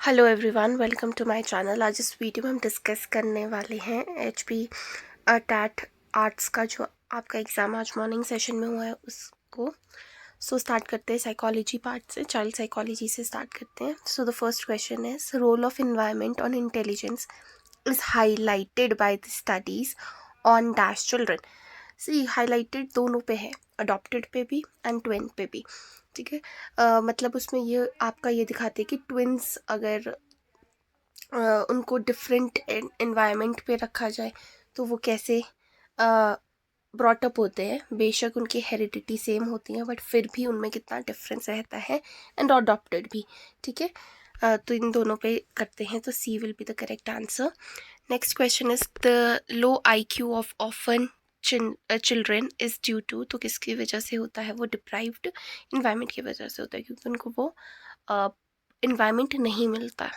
Hello everyone, welcome to my channel. आज इस video में हम डिस्कस करने वाले हैं HP टैट आर्ट्स का जो आपका एग्ज़ाम आज मॉर्निंग सेशन में हुआ है उसको। स्टार्ट करते हैं साइकोलॉजी पार्ट से, चाइल्ड साइकोलॉजी से स्टार्ट करते हैं। The first question is role of environment on intelligence is highlighted by the studies on dash children. C highlighted दोनों पे है, अडॉप्टेड पे भी एंड ट्विन पे भी। ठीक है, मतलब उसमें ये आपका ये दिखाते हैं कि ट्विंस अगर उनको डिफरेंट एनवायरनमेंट पे रखा जाए तो वो कैसे ब्रॉटअप होते हैं। बेशक उनकी हेरिडिटी सेम होती है बट फिर भी उनमें कितना डिफरेंस रहता है, एंड अडॉप्टेड भी। ठीक है, तो इन दोनों पे करते हैं, तो C will be the correct answer. Next question is the low IQ of often children is due to. तो किसकी वजह से होता है वो? डिप्राइव्ड इन्वायरमेंट की वजह से होता है, क्योंकि उनको वो इन्वायरमेंट नहीं मिलता।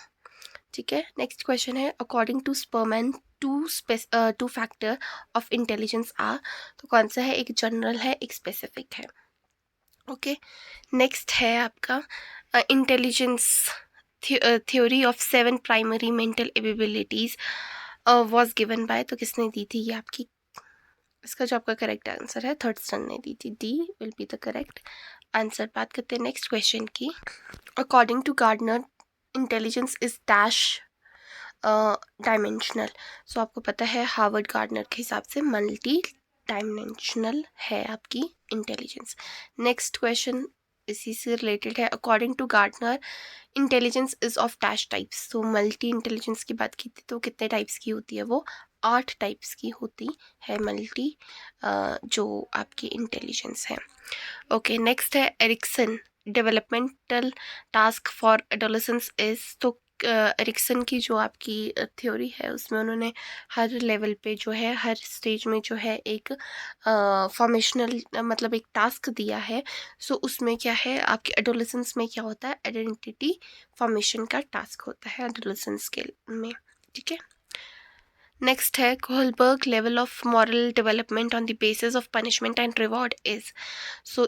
ठीक है, नेक्स्ट क्वेश्चन है according to Spearman two factor of intelligence are. तो कौन सा है? एक जनरल है, एक स्पेसिफिक है। ओके, नेक्स्ट है आपका intelligence theory of 7 primary mental abilities was given by. तो किसने दी थी ये आपकी? इसका जो आपका करेक्ट आंसर है थर्डसन ने दी थी। D will be the correct answer. बात करते हैं नेक्स्ट क्वेश्चन की। According to Gardner intelligence is dash dimensional. So आपको पता है हार्वर्ड गार्डनर के हिसाब से मल्टी डायमेंशनल है आपकी इंटेलिजेंस। नेक्स्ट क्वेश्चन इसी से रिलेटेड है। According to Gardner intelligence is of dash types. तो मल्टी इंटेलिजेंस की बात की थी तो कितने टाइप्स की होती है वो? 8 टाइप्स की होती है मल्टी जो आपकी इंटेलिजेंस है। ओके, नेक्स्ट है Erikson developmental task for adolescence is. तो एरिक्सन की जो आपकी थ्योरी है उसमें उन्होंने हर लेवल पे जो है, हर स्टेज में जो है एक फॉर्मेशनल मतलब एक टास्क दिया है। उसमें क्या है आपके एडोलेसेंस में क्या होता है? आइडेंटिटी फॉर्मेशन का टास्क होता है एडोलेसेंस के में। ठीक है, नेक्स्ट है Kohlberg level of moral development on the basis of punishment and reward is.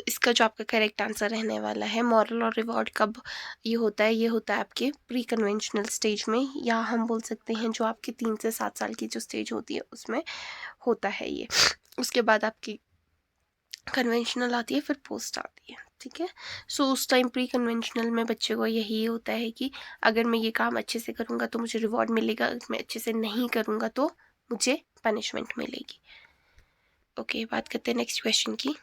इसका जो आपका करेक्ट आंसर रहने वाला है, मॉरल और रिवॉर्ड कब ये होता है? ये होता है आपके प्री कन्वेंशनल स्टेज में, या हम बोल सकते हैं जो आपके 3 से 7 साल की जो स्टेज होती है उसमें होता है ये। उसके बाद आपकी कन्वेंशनल आती है, फिर पोस्ट आती है। ठीक है, उस टाइम प्री कन्वेंशनल में बच्चे को यही होता है कि अगर मैं ये काम अच्छे से करूँगा तो मुझे रिवॉर्ड मिलेगा, अगर मैं अच्छे से नहीं करूँगा तो मुझे पनिशमेंट मिलेगी। ओके, बात करते हैं नेक्स्ट क्वेश्चन की।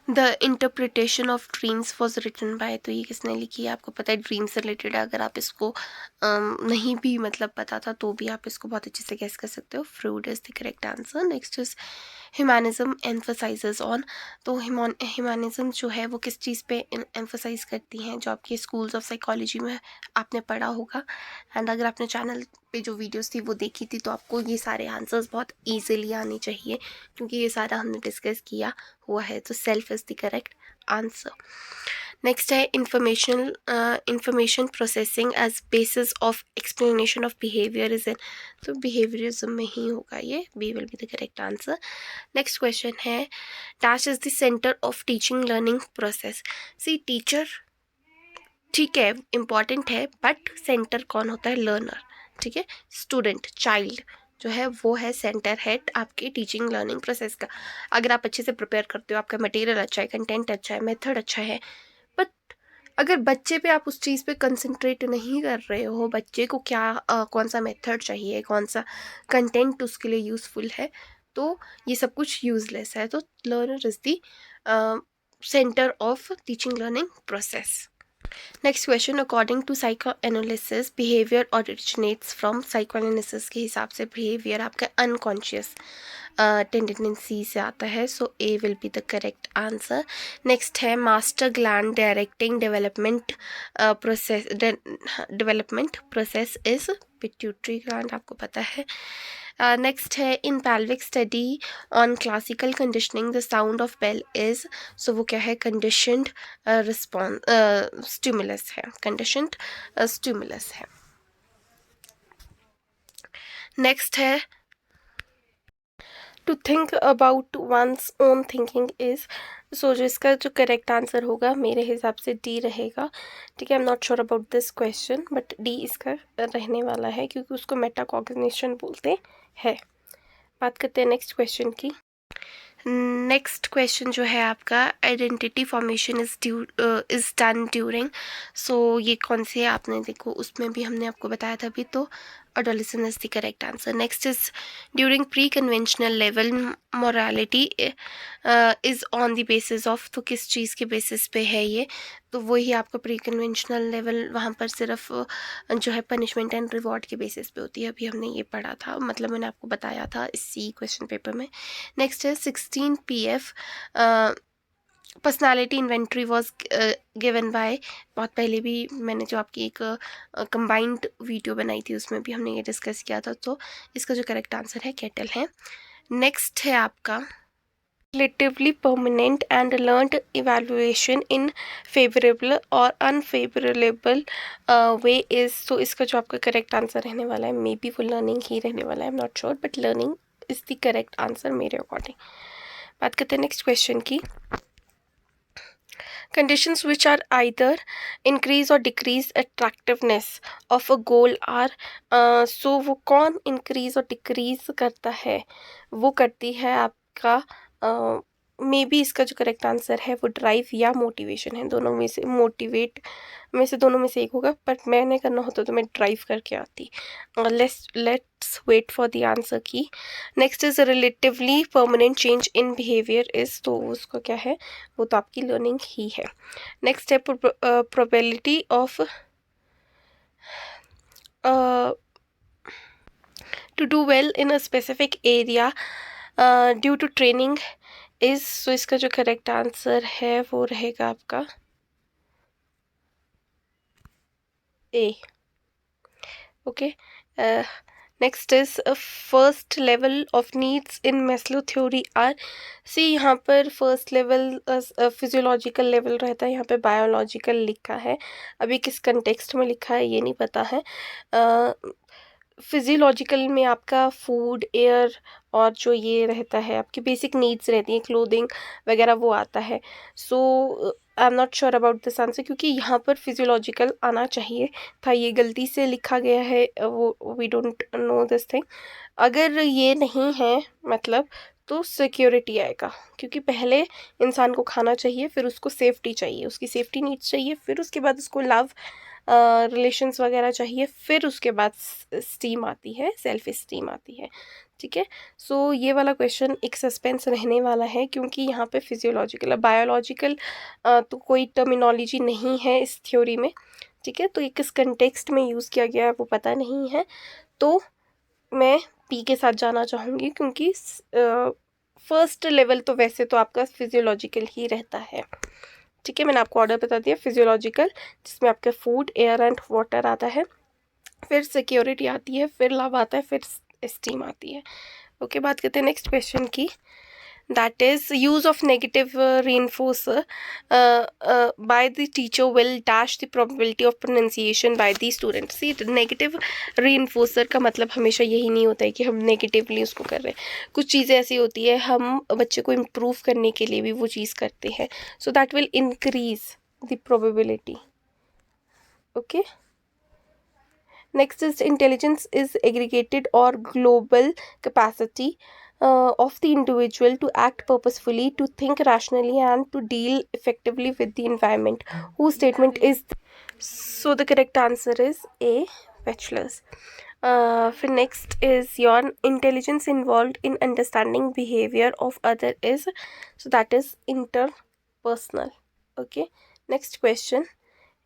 The interpretation of dreams was written by. तो ये किसने लिखी है? आपको पता है ड्रीम से रिलेटेड अगर आप इसको नहीं भी मतलब पता था तो भी आप इसको बहुत अच्छे से गेस कर सकते हो। Freud is the correct answer. Next is humanism emphasises on. तो ह्यूमैनिज्म जो है वो किस चीज़ पे एम्फसाइज करती हैं? जो आपके स्कूल्स ऑफ साइकोलॉजी में आपने पढ़ा होगा, एंड अगर आपने चैनल पे जो वीडियोस थी वो देखी थी तो आपको ये सारे आंसर्स बहुत ईजिली आने चाहिए, क्योंकि ये सारा हमने डिस्कस किया हुआ है। तो self is the correct answer. Next है information processing as basis of explanation of behaviour is in. तो बिहेवियरिज्म में ही होगा ये। B will be the correct answer. Next question है dash is the centre of teaching learning process. C teacher ठीक है important है, बट सेंटर कौन होता है? लर्नर। ठीक है, स्टूडेंट चाइल्ड जो है वो है सेंटर हेड आपके टीचिंग लर्निंग प्रोसेस का। अगर आप अच्छे से प्रिपेयर करते हो, आपका मटेरियल अच्छा है, कंटेंट अच्छा है, मेथड अच्छा है, बट अगर बच्चे पे आप उस चीज़ पे कंसंट्रेट नहीं कर रहे हो, बच्चे को क्या कौन सा मेथड चाहिए, कौन सा कंटेंट उसके लिए यूज़फुल है, तो ये सब कुछ यूज़लेस है। तो learner is the centre of teaching learning process. Next question according to psychoanalysis behaviour originates from. Psychoanalysis के हिसाब से बिहेवियर आपका अनकॉन्शियस टेंडेंसी से आता है। A will be the correct answer. Next है master gland directing development process is pituitary gland, आपको पता है। नेक्स्ट है in Pavlov's study on classical conditioning the sound of bell is. वो क्या है? कंडीशनड रिस्पॉन्स स्टिमुलस है, कंडीशनड स्टिमुलस है। नेक्स्ट है to think about one's own thinking is, so जो इसका जो करेक्ट आंसर होगा मेरे हिसाब से डी रहेगा। ठीक है, आई am not sure about this question but D इसका रहने वाला है क्योंकि उसको मेटाकॉग्निशन बोलते हैं। बात करते हैं नेक्स्ट क्वेश्चन की। नेक्स्ट क्वेश्चन जो है आपका, identity formation is done during, so ये कौन से है आपने देखो उसमें भी हमने आपको बताया था अभी, तो adolescence is the correct answer. Next is during pre-conventional level morality is on the basis of, तो किस चीज़ के बेसिस पे है ये, तो वही आपका प्री कन्वेंशनल लेवल वहाँ पर सिर्फ जो है पनिशमेंट एंड रिवॉर्ड के बेसिस पे होती है। अभी हमने ये पढ़ा था, मतलब मैंने आपको बताया था इसी क्वेश्चन पेपर में। नेक्स्ट है 16 PF personality inventory was given by, बहुत पहले भी मैंने जो आपकी एक कंबाइंड वीडियो बनाई थी उसमें भी हमने ये डिस्कस किया था, तो इसका जो करेक्ट आंसर है केटल है। नेक्स्ट है आपका relatively permanent and learned evaluation in favourable और अनफेवरेबल वे इज, तो इसका जो आपका करेक्ट आंसर रहने वाला है मे बी वो लर्निंग ही रहने वाला है, आई am not sure but learning is the correct answer मेरे अकॉर्डिंग। बात करते हैं नेक्स्ट क्वेश्चन की। Conditions which are either increase or decrease attractiveness of a goal are, so वो कौन increase और decrease करता है, वो करती है आपका मे बी इसका जो करेक्ट आंसर है वो ड्राइव या मोटिवेशन है, दोनों में से मोटिवेट में से दोनों में से एक होगा, बट मैंने करना होता तो मैं ड्राइव करके आती। Let's wait for the answer की। Next is relatively permanent change in behaviour is, तो उसका क्या है, वो तो आपकी लर्निंग ही है। नेक्स्ट है probability of to do well in a specific area due to training is, so इसका जो करेक्ट आंसर है वो रहेगा आपका A. Okay, next is first level of needs in Maslow theory are, C यहाँ पर फर्स्ट लेवल फिजियोलॉजिकल लेवल रहता है, यहाँ पे बायोलॉजिकल लिखा है, अभी किस कंटेक्स्ट में लिखा है ये नहीं पता है। फिजियोलॉजिकल में आपका फूड, एयर और जो ये रहता है आपकी बेसिक नीड्स रहती हैं, क्लोथिंग वगैरह वो आता है। So I am not sure about this answer क्योंकि यहाँ पर फिजियोलॉजिकल आना चाहिए था, ये गलती से लिखा गया है, वो we don't know this thing. अगर ये नहीं है मतलब तो सिक्योरिटी आएगा, क्योंकि पहले इंसान को खाना चाहिए, फिर उसको सेफ्टी चाहिए, उसकी सेफ्टी नीड्स चाहिए, फिर उसके बाद उसको लव रिलेशंस वगैरह चाहिए, फिर उसके बाद स्टीम आती है, सेल्फ स्टीम आती है। ठीक है, सो ये वाला क्वेश्चन एक सस्पेंस रहने वाला है क्योंकि यहाँ पे फिजियोलॉजिकल, बायोलॉजिकल तो कोई टर्मिनोलॉजी नहीं है इस थ्योरी में। ठीक है, तो ये किस कंटेक्स्ट में यूज़ किया गया है वो पता नहीं है, तो मैं पी के साथ जाना चाहूँगी क्योंकि फर्स्ट लेवल तो वैसे तो आपका फिजियोलॉजिकल ही रहता है। ठीक है, मैंने आपको ऑर्डर बता दिया, फिजियोलॉजिकल जिसमें आपका फूड, एयर एंड वाटर आता है, फिर सिक्योरिटी आती है, फिर लव आता है, फिर स्टीम आती है। ओके, बात करते हैं नेक्स्ट क्वेश्चन की। That is use of negative reinforcer by the teacher will dash the probability of pronunciation by the student। C negative reinforcer का मतलब हमेशा यही नहीं होता है कि हम नेगेटिवली उसको कर रहे हैं, कुछ चीज़ें ऐसी होती है हम बच्चे को इम्प्रूव करने के लिए भी वो चीज़ करते हैं, so that will increase the probability. Okay, next is intelligence is aggregated or global capacity of the individual to act purposefully, to think rationally and to deal effectively with the environment, whose statement is, so the correct answer is A, bachelor's। फिर next is your intelligence involved in understanding behavior of other is, so that is interpersonal। okay, next question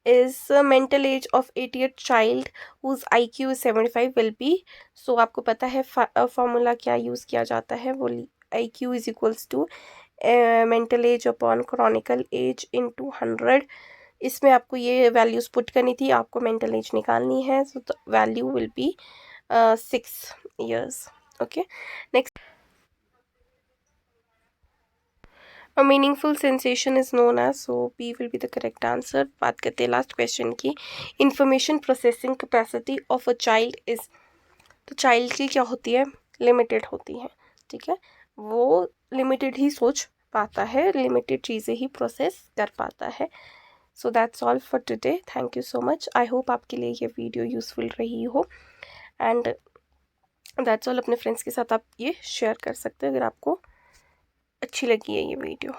is mental age of 8-year child whose IQ is 75 will be, so आपको पता है formula क्या use किया जाता है, वो IQ is equals to mental age upon chronicle age into 100। इसमें आपको ये वैल्यूज़ पुट करनी थी, आपको मेंटल एज निकालनी है, so the value will be 6 years। Okay, next A meaningful sensation is known as, so B will be the correct answer। बात करते हैं लास्ट क्वेश्चन की। Information processing capacity of a child is, तो child की क्या होती है, limited होती है। ठीक है, वो लिमिटेड ही सोच पाता है, लिमिटेड चीज़ें ही प्रोसेस कर पाता है। So that's all for today. Thank you so much. I hope आपके लिए ये वीडियो यूज़फुल रही हो, एंड दैट्स ऑल। अपने फ्रेंड्स के साथ आप ये शेयर कर सकते हैं अगर आपको अच्छी लगी है ये वीडियो।